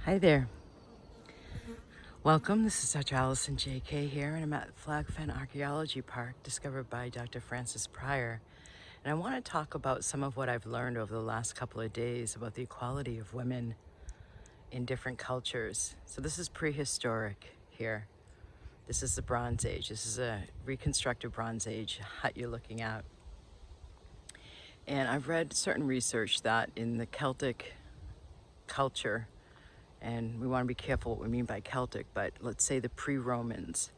Hi there. Welcome. This is Dr. Allison J.K. here, and I'm at Flag Fen Archaeology Park, discovered by Dr. Francis Pryor. And I want to talk about some of what I've learned over the last couple of days about the equality of women in different cultures. So this is prehistoric here. This is the Bronze Age. This is a reconstructed Bronze Age hut you're looking at. And I've read certain research that in the Celtic culture, and we want to be careful what we mean by Celtic, but let's say the pre-Romans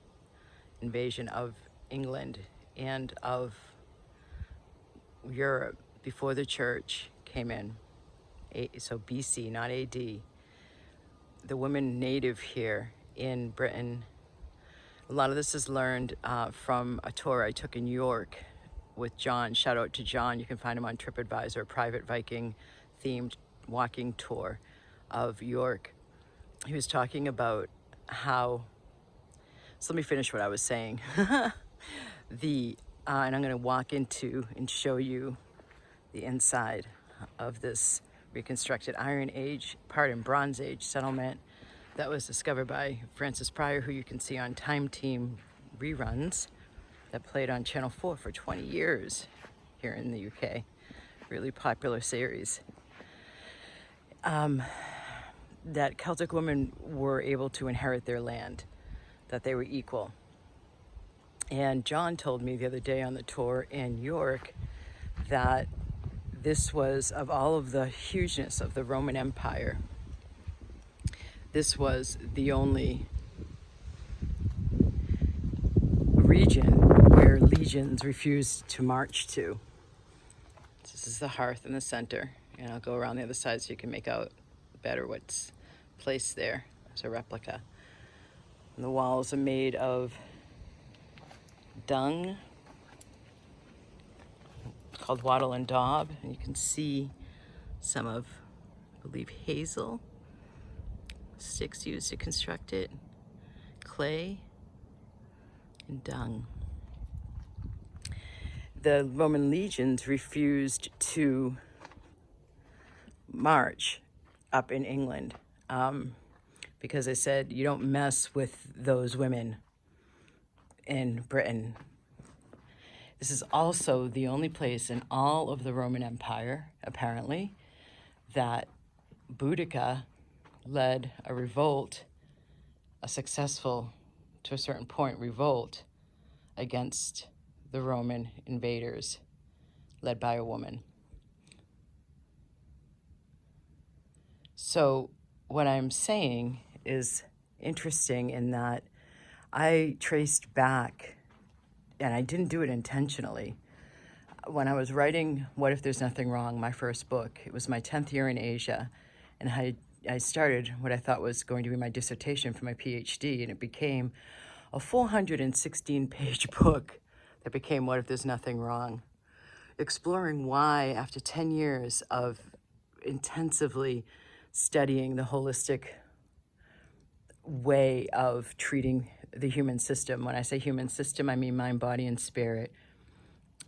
invasion of England and of Europe before the church came in, so BC, not AD, the women native here in Britain, a lot of this is learned from a tour I took in York with John. Shout out to John. You can find him on TripAdvisor, a private Viking themed walking tour of York. He was talking about how, so let me finish what I was saying. And I'm going to walk into and show you the inside of this reconstructed Iron Age, Bronze Age settlement that was discovered by Francis Pryor, who you can see on Time Team reruns that played on Channel 4 for 20 years here in the UK. Really popular series. That Celtic women were able to inherit their land, that they were equal. And John told me the other day on the tour in York that this was, of all of the hugeness of the Roman Empire, this was the only region where legions refused to march to. This is the hearth in the center, and I'll go around the other side so you can make out better what's placed there as a replica. And the walls are made of dung, called wattle and daub, and you can see some of, I believe, hazel sticks used to construct it, clay, and dung. The Roman legions refused to march up in England because they said, you don't mess with those women in Britain. This is also the only place in all of the Roman Empire, apparently, that Boudica led a revolt, a successful, to a certain point, revolt against the Roman invaders, led by a woman. So what I'm saying is interesting in that I traced back, and I didn't do it intentionally. When I was writing What If There's Nothing Wrong, my first book, it was my 10th year in Asia, and I started what I thought was going to be my dissertation for my PhD, and it became a 416-page book that became What If There's Nothing Wrong, exploring why, after 10 years of intensively studying the holistic way of treating the human system. When I say human system, I mean mind, body, and spirit.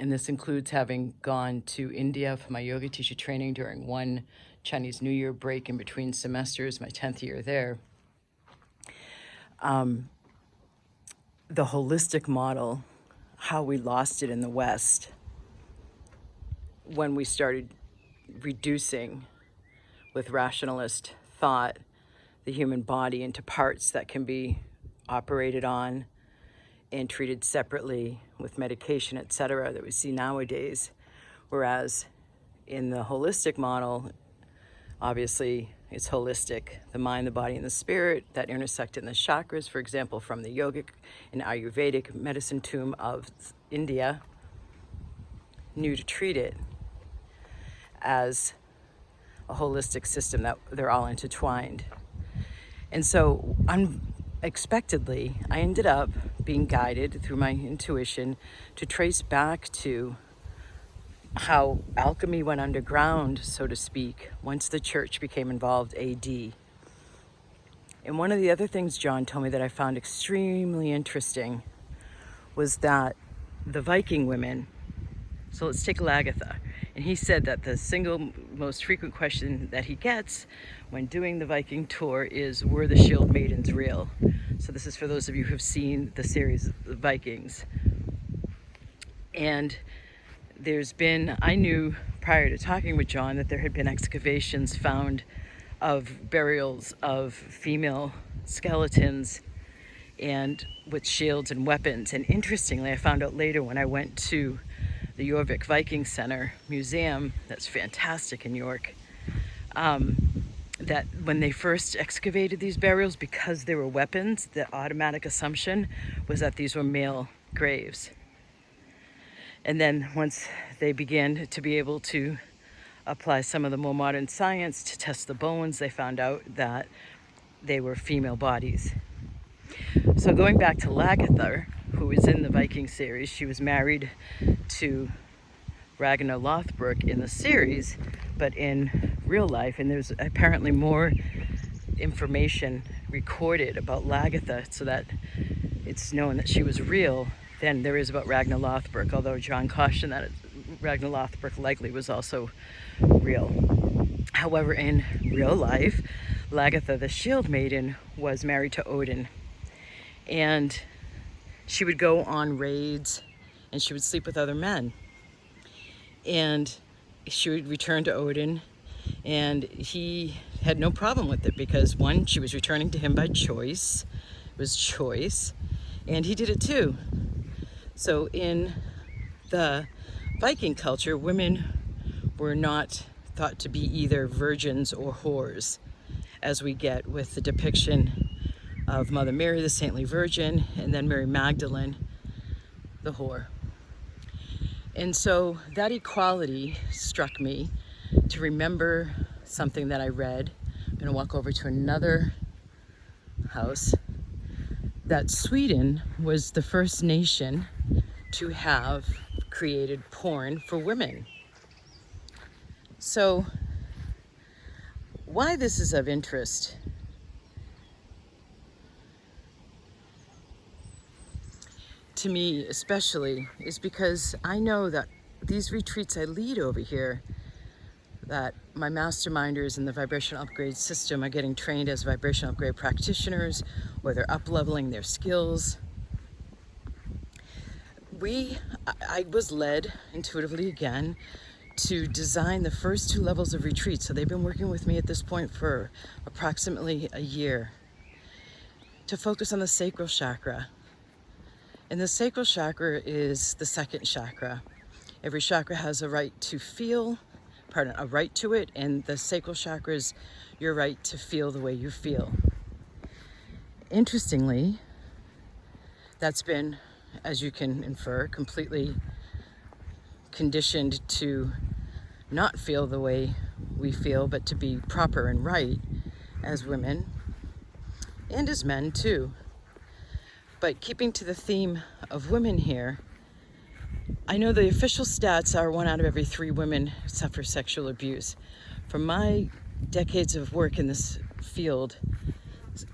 And this includes having gone to India for my yoga teacher training during one Chinese New Year break in between semesters, my 10th year there. The holistic model, how we lost it in the West when we started reducing with rationalist thought the human body into parts that can be operated on and treated separately with medication, etc., that we see nowadays. Whereas in the holistic model, obviously it's holistic, the mind, the body, and the spirit that intersect in the chakras, for example, from the yogic and Ayurvedic medicine tomb of India, knew to treat it as a holistic system, that they're all intertwined. And so unexpectedly, I ended up being guided through my intuition to trace back to how alchemy went underground, so to speak, once the church became involved AD. And one of the other things John told me that I found extremely interesting was that the Viking women, so let's take Lagatha, and he said that the single most frequent question that he gets when doing the Viking tour is, were the shield maidens real? So this is for those of you who have seen the series The Vikings. And there's been, I knew prior to talking with John that there had been excavations found of burials of female skeletons and with shields and weapons. And interestingly, I found out later when I went to the Jorvik Viking Center Museum, that's fantastic in York, that when they first excavated these burials, because they were weapons, the automatic assumption was that these were male graves. And then once they began to be able to apply some of the more modern science to test the bones, they found out that they were female bodies. So going back to Lagertha, who was in the Viking series, she was married to Ragnar Lothbrok in the series, but in real life, and there's apparently more information recorded about Lagertha so that it's known that she was real than there is about Ragnar Lothbrok, although John cautioned that Ragnar Lothbrok likely was also real. However, in real life, Lagertha, the shield maiden, was married to Odin. And she would go on raids and she would sleep with other men. And she would return to Odin, and he had no problem with it because, one, she was returning to him by choice. It was choice. And he did it too. So in the Viking culture, women were not thought to be either virgins or whores, as we get with the depiction of Mother Mary, the saintly virgin, and then Mary Magdalene, the whore. And so that equality struck me to remember something that I read. I'm going to walk over to another house. That Sweden was the first nation to have created porn for women. So why this is of interest to me especially is because I know that these retreats I lead over here, that my masterminders in the Vibrational Upgrade system are getting trained as Vibrational Upgrade Practitioners, or they're up-leveling their skills. I was led intuitively again to design the first 2 levels of retreat. So they've been working with me at this point for approximately a year to focus on the sacral chakra. And the sacral chakra is the second chakra. Every chakra has a right to a right to it, and the sacral chakra is your right to feel the way you feel. Interestingly, that's been, as you can infer, completely conditioned to not feel the way we feel, but to be proper and right as women, and as men too. But keeping to the theme of women here, I know the official stats are 1 out of every 3 women suffer sexual abuse. From my decades of work in this field,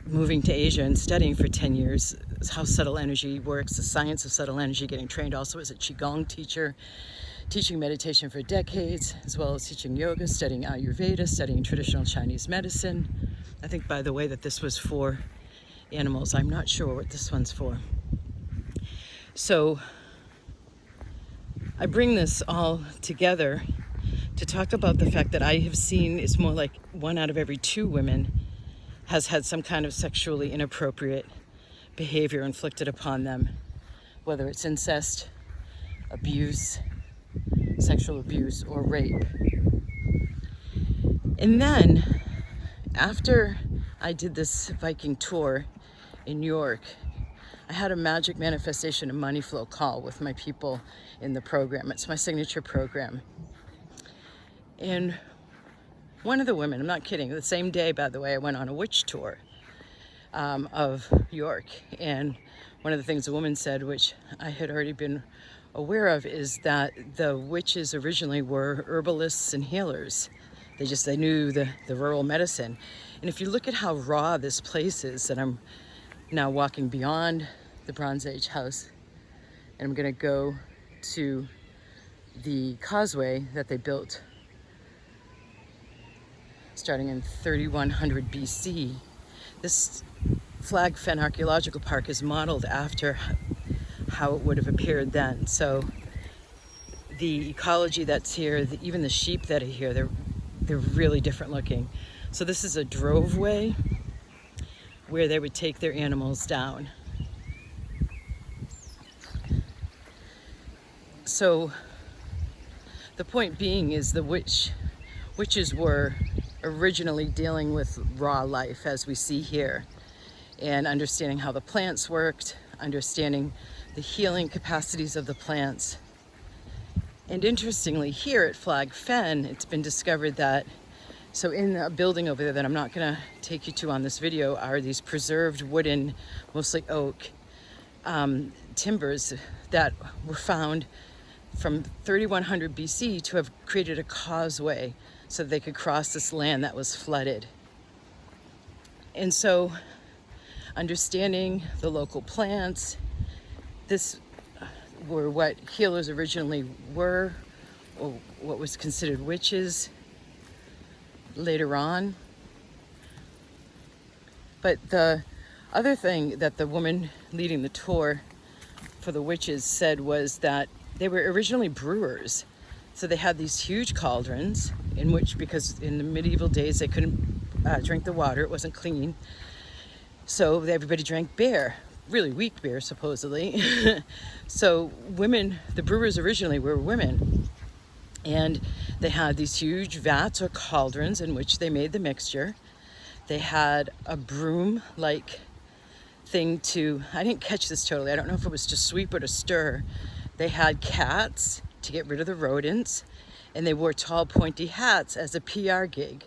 moving to Asia and studying for 10 years how subtle energy works, the science of subtle energy, getting trained also as a Qigong teacher, teaching meditation for decades, as well as teaching yoga, studying Ayurveda, studying traditional Chinese medicine. I think, by the way, that this was for animals. I'm not sure what this one's for. So I bring this all together to talk about the fact that I have seen it's more like 1 out of every 2 women has had some kind of sexually inappropriate behavior inflicted upon them, whether it's incest, abuse, sexual abuse, or rape. And then after I did this Viking tour in New York, I had a magic manifestation and money flow call with my people in the program. It's my signature program. And one of the women, I'm not kidding, the same day, by the way, I went on a witch tour of York. And one of the things the woman said, which I had already been aware of, is that the witches originally were herbalists and healers. They knew the rural medicine. And if you look at how raw this place is, that I'm now walking beyond the Bronze Age house, and I'm gonna go to the causeway that they built starting in 3100 BC. This Flag Fen archaeological park is modeled after how it would have appeared then. So the ecology that's here, even the sheep that are here, they're really different looking. So this is a drove way where they would take their animals down. So the point being is the witches were originally dealing with raw life, as we see here, and understanding how the plants worked, understanding the healing capacities of the plants. And interestingly, here at Flag Fen, it's been discovered that, so in a building over there that I'm not gonna take you to on this video, are these preserved wooden, mostly oak, timbers that were found from 3100 BC to have created a causeway so that they could cross this land that was flooded. And so understanding the local plants, this were what healers originally were, or what was considered witches later on. But the other thing that the woman leading the tour for the witches said was that they were originally brewers. So they had these huge cauldrons in which, because in the medieval days they couldn't drink the water, it wasn't clean. So everybody drank beer, really weak beer supposedly. So women, the brewers originally were women. And they had these huge vats or cauldrons in which they made the mixture. They had a broom-like thing to, I didn't catch this totally, I don't know if it was to sweep or to stir. They had cats to get rid of the rodents, and they wore tall pointy hats as a PR gig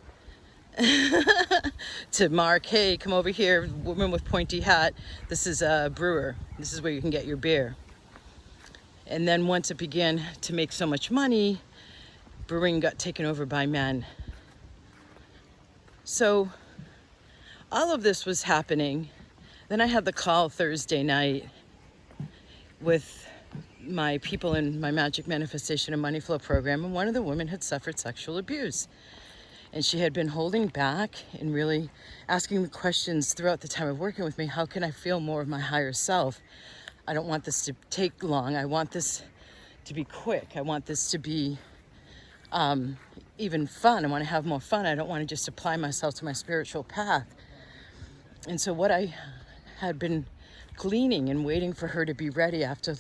to mark, hey, come over here, woman with pointy hat, this is a brewer, this is where you can get your beer. And then once it began to make so much money, brewing got taken over by men. So all of this was happening. Then I had the call Thursday night with my people in my Magic Manifestation and Money Flow program, and one of the women had suffered sexual abuse. And she had been holding back and really asking the questions throughout the time of working with me, how can I feel more of my higher self? I don't want this to take long. I want this to be quick. I want this to be even fun. I want to have more fun. I don't want to just apply myself to my spiritual path. And so what I had been gleaning and waiting for her to be ready after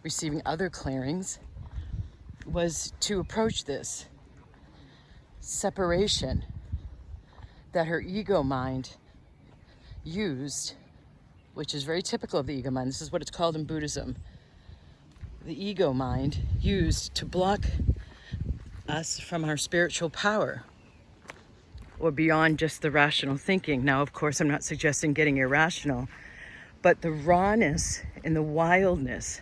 receiving other clearings was to approach this separation that her ego mind used, which is very typical of the ego mind. This is what it's called in Buddhism. The ego mind used to block us from our spiritual power, or beyond just the rational thinking. Now, of course, I'm not suggesting getting irrational, but the rawness and the wildness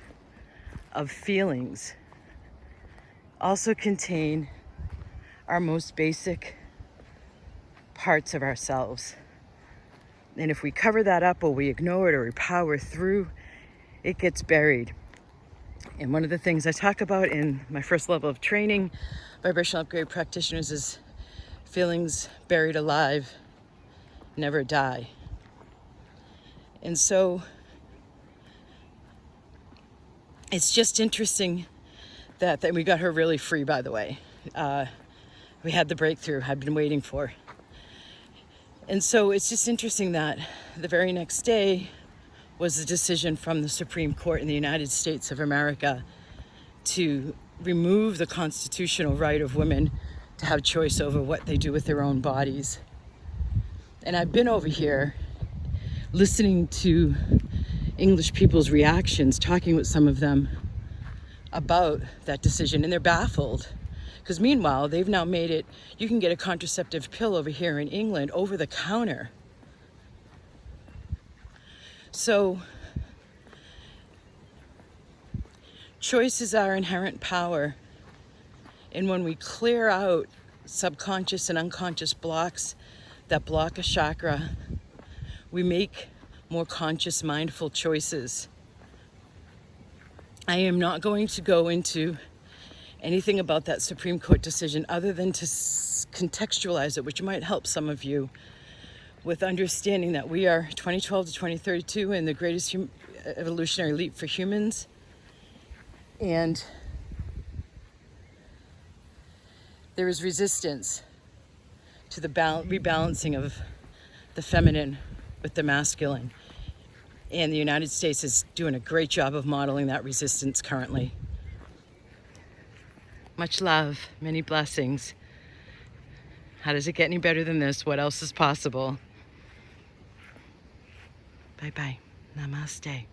of feelings also contain our most basic parts of ourselves. And if we cover that up, or we ignore it, or we power through, it gets buried. And one of the things I talk about in my first level of training, Vibrational UPgrade Practitioners, is feelings buried alive never die. And so it's just interesting that we got her really free, by the way. We had the breakthrough I've been waiting for. And so it's just interesting that the very next day was the decision from the Supreme Court in the United States of America to remove the constitutional right of women to have choice over what they do with their own bodies. And I've been over here listening to English people's reactions, talking with some of them about that decision, and they're baffled. Because meanwhile, they've now made it, you can get a contraceptive pill over here in England over the counter. So, choice is our inherent power. And when we clear out subconscious and unconscious blocks that block a chakra, we make more conscious, mindful choices. I am not going to go into anything about that Supreme Court decision other than to contextualize it, which might help some of you with understanding that we are 2012 to 2032 in the greatest evolutionary leap for humans. And there is resistance to the rebalancing of the feminine with the masculine. And the United States is doing a great job of modeling that resistance currently. Much love, many blessings. How does it get any better than this? What else is possible? Bye-bye. Namaste.